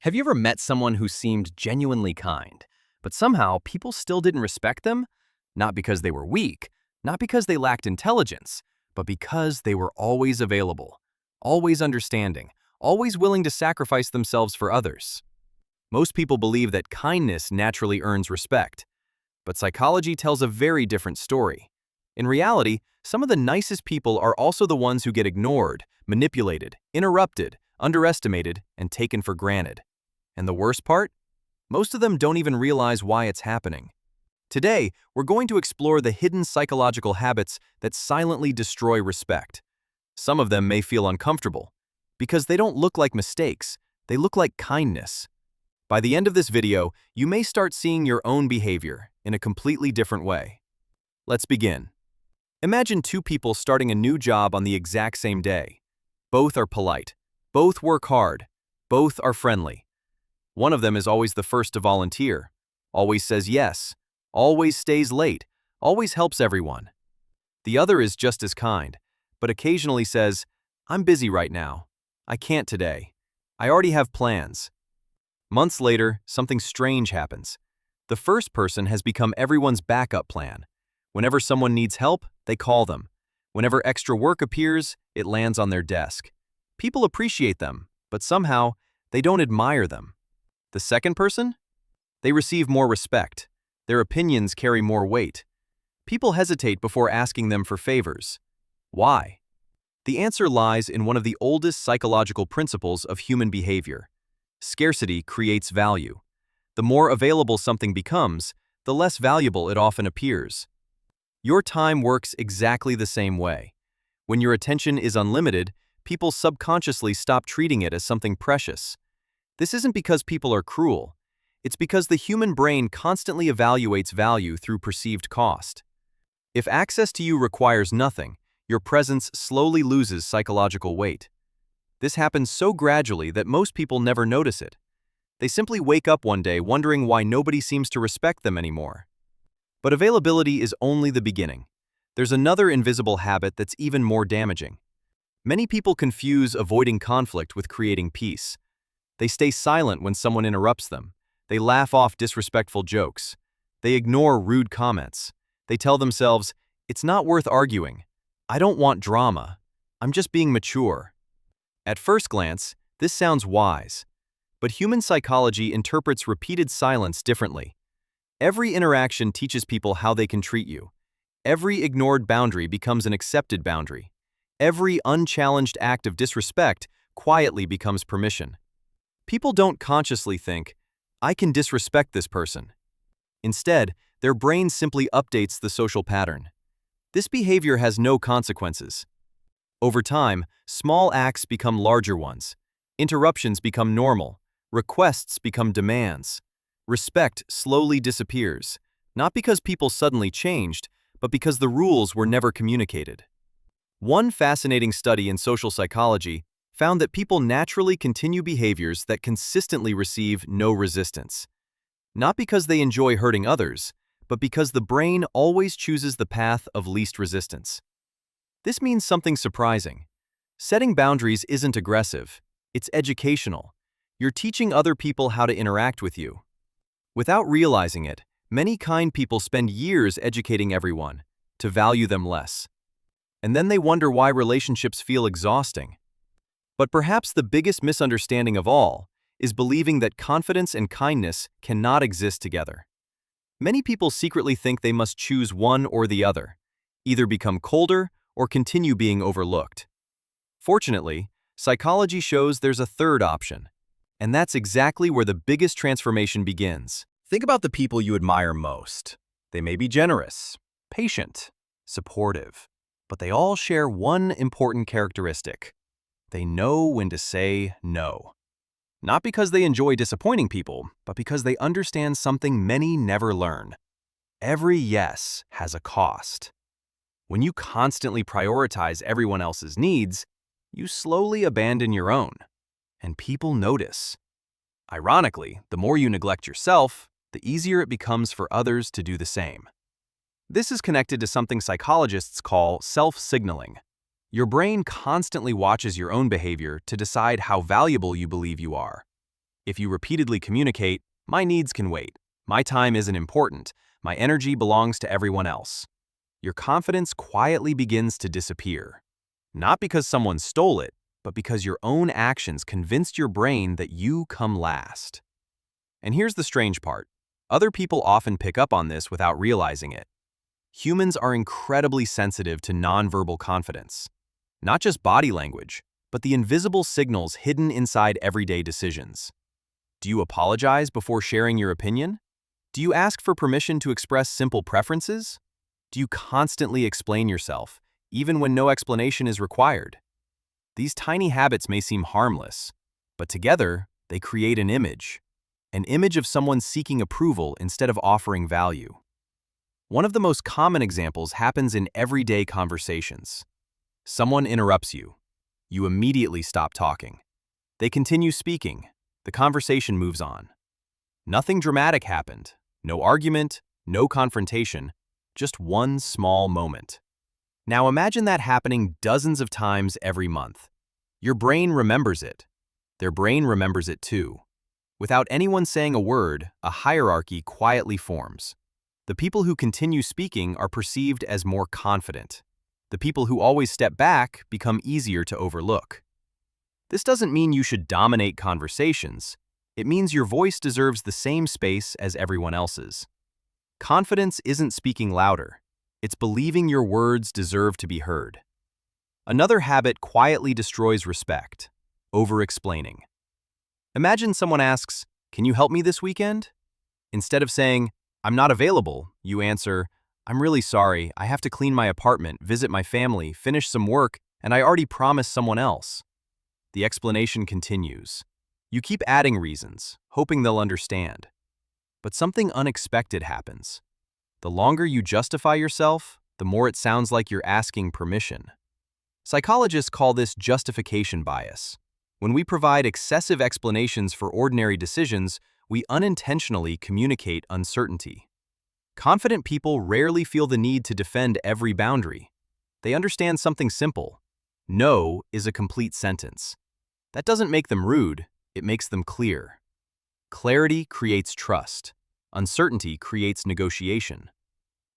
Have you ever met someone who seemed genuinely kind, but somehow people still didn't respect them? Not because they were weak, not because they lacked intelligence, but because they were always available, always understanding, always willing to sacrifice themselves for others. Most people believe that kindness naturally earns respect, but psychology tells a very different story. In reality, some of the nicest people are also the ones who get ignored, manipulated, interrupted, underestimated, and taken for granted. And the worst part? Most of them don't even realize why it's happening. Today, we're going to explore the hidden psychological habits that silently destroy respect. Some of them may feel uncomfortable, because they don't look like mistakes, they look like kindness. By the end of this video, you may start seeing your own behavior in a completely different way. Let's begin. Imagine two people starting a new job on the exact same day. Both are polite, both work hard, both are friendly. One of them is always the first to volunteer, always says yes, always stays late, always helps everyone. The other is just as kind, but occasionally says, "I'm busy right now. I can't today. I already have plans." Months later, something strange happens. The first person has become everyone's backup plan. Whenever someone needs help, they call them. Whenever extra work appears, it lands on their desk. People appreciate them, but somehow, they don't admire them. The second person? They receive more respect. Their opinions carry more weight. People hesitate before asking them for favors. Why? The answer lies in one of the oldest psychological principles of human behavior. Scarcity creates value. The more available something becomes, the less valuable it often appears. Your time works exactly the same way. When your attention is unlimited, people subconsciously stop treating it as something precious. This isn't because people are cruel. It's because the human brain constantly evaluates value through perceived cost. If access to you requires nothing, your presence slowly loses psychological weight. This happens so gradually that most people never notice it. They simply wake up one day wondering why nobody seems to respect them anymore. But availability is only the beginning. There's another invisible habit that's even more damaging. Many people confuse avoiding conflict with creating peace. They stay silent when someone interrupts them. They laugh off disrespectful jokes. They ignore rude comments. They tell themselves, "It's not worth arguing. I don't want drama. I'm just being mature." At first glance, this sounds wise. But human psychology interprets repeated silence differently. Every interaction teaches people how they can treat you. Every ignored boundary becomes an accepted boundary. Every unchallenged act of disrespect quietly becomes permission. People don't consciously think, "I can disrespect this person." Instead, their brain simply updates the social pattern. This behavior has no consequences. Over time, small acts become larger ones. Interruptions become normal. Requests become demands. Respect slowly disappears, not because people suddenly changed, but because the rules were never communicated. One fascinating study in social psychology found that people naturally continue behaviors that consistently receive no resistance. Not because they enjoy hurting others, but because the brain always chooses the path of least resistance. This means something surprising. Setting boundaries isn't aggressive, it's educational. You're teaching other people how to interact with you. Without realizing it, many kind people spend years educating everyone to value them less. And then they wonder why relationships feel exhausting. But perhaps the biggest misunderstanding of all is believing that confidence and kindness cannot exist together. Many people secretly think they must choose one or the other, either become colder or continue being overlooked. Fortunately, psychology shows there's a third option, and that's exactly where the biggest transformation begins. Think about the people you admire most. They may be generous, patient, supportive, but they all share one important characteristic. They know when to say no. Not because they enjoy disappointing people, but because they understand something many never learn. Every yes has a cost. When you constantly prioritize everyone else's needs, you slowly abandon your own, and people notice. Ironically, the more you neglect yourself, the easier it becomes for others to do the same. This is connected to something psychologists call self-signaling. Your brain constantly watches your own behavior to decide how valuable you believe you are. If you repeatedly communicate, "My needs can wait. My time isn't important. My energy belongs to everyone else," your confidence quietly begins to disappear. Not because someone stole it, but because your own actions convinced your brain that you come last. And here's the strange part. Other people often pick up on this without realizing it. Humans are incredibly sensitive to nonverbal confidence. Not just body language, but the invisible signals hidden inside everyday decisions. Do you apologize before sharing your opinion? Do you ask for permission to express simple preferences? Do you constantly explain yourself, even when no explanation is required? These tiny habits may seem harmless, but together, they create an image of someone seeking approval instead of offering value. One of the most common examples happens in everyday conversations. Someone interrupts you. You immediately stop talking. They continue speaking. The conversation moves on. Nothing dramatic happened. No argument, no confrontation, just one small moment. Now imagine that happening dozens of times every month. Your brain remembers it. Their brain remembers it too. Without anyone saying a word, a hierarchy quietly forms. The people who continue speaking are perceived as more confident. The people who always step back become easier to overlook. This doesn't mean you should dominate conversations. It means your voice deserves the same space as everyone else's. Confidence isn't speaking louder. It's believing your words deserve to be heard. Another habit quietly destroys respect: over-explaining. Imagine someone asks, "Can you help me this weekend?" Instead of saying, "I'm not available," you answer, "I'm really sorry, I have to clean my apartment, visit my family, finish some work, and I already promised someone else." The explanation continues. You keep adding reasons, hoping they'll understand. But something unexpected happens. The longer you justify yourself, the more it sounds like you're asking permission. Psychologists call this justification bias. When we provide excessive explanations for ordinary decisions, we unintentionally communicate uncertainty. Confident people rarely feel the need to defend every boundary. They understand something simple. No is a complete sentence. That doesn't make them rude, it makes them clear. Clarity creates trust. Uncertainty creates negotiation.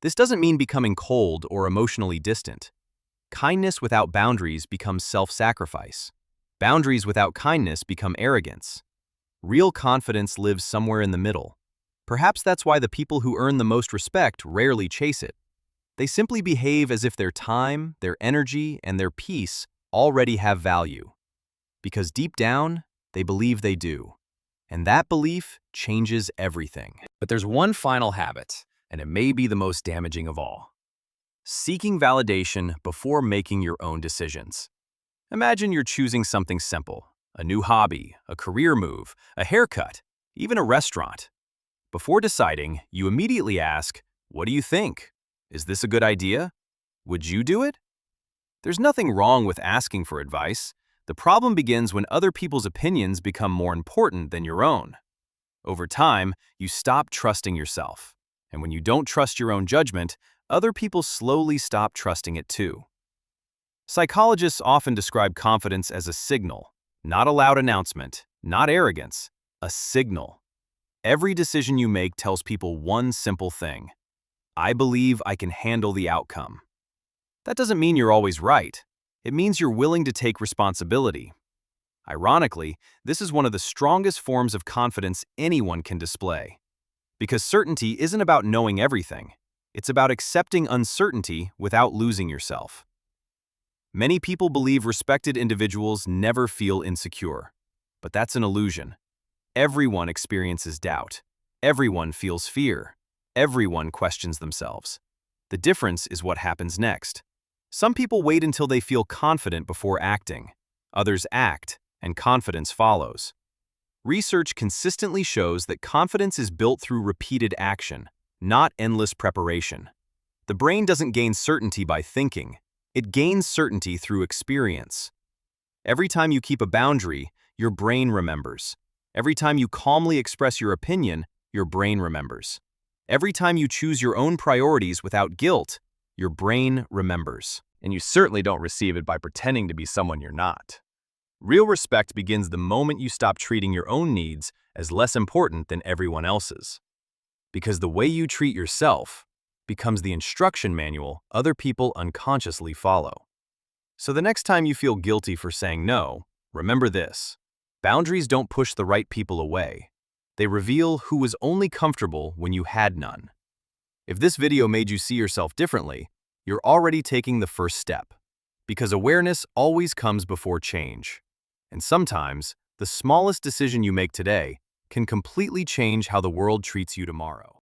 This doesn't mean becoming cold or emotionally distant. Kindness without boundaries becomes self-sacrifice. Boundaries without kindness become arrogance. Real confidence lives somewhere in the middle. Perhaps that's why the people who earn the most respect rarely chase it. They simply behave as if their time, their energy, and their peace already have value. Because deep down, they believe they do. And that belief changes everything. But there's one final habit, and it may be the most damaging of all: seeking validation before making your own decisions. Imagine you're choosing something simple: a new hobby, a career move, a haircut, even a restaurant. Before deciding, you immediately ask, "What do you think? Is this a good idea? Would you do it?" There's nothing wrong with asking for advice. The problem begins when other people's opinions become more important than your own. Over time, you stop trusting yourself. And when you don't trust your own judgment, other people slowly stop trusting it too. Psychologists often describe confidence as a signal, not a loud announcement, not arrogance, a signal. Every decision you make tells people one simple thing: I believe I can handle the outcome. That doesn't mean you're always right. It means you're willing to take responsibility. Ironically, this is one of the strongest forms of confidence anyone can display. Because certainty isn't about knowing everything. It's about accepting uncertainty without losing yourself. Many people believe respected individuals never feel insecure. But that's an illusion. Everyone experiences doubt. Everyone feels fear. Everyone questions themselves. The difference is what happens next. Some people wait until they feel confident before acting. Others act, and confidence follows. Research consistently shows that confidence is built through repeated action, not endless preparation. The brain doesn't gain certainty by thinking. It gains certainty through experience. Every time you keep a boundary, your brain remembers. Every time you calmly express your opinion, your brain remembers. Every time you choose your own priorities without guilt, your brain remembers. And you certainly don't receive it by pretending to be someone you're not. Real respect begins the moment you stop treating your own needs as less important than everyone else's. Because the way you treat yourself becomes the instruction manual other people unconsciously follow. So the next time you feel guilty for saying no, remember this: boundaries don't push the right people away. They reveal who was only comfortable when you had none. If this video made you see yourself differently, you're already taking the first step. Because awareness always comes before change. And sometimes, the smallest decision you make today can completely change how the world treats you tomorrow.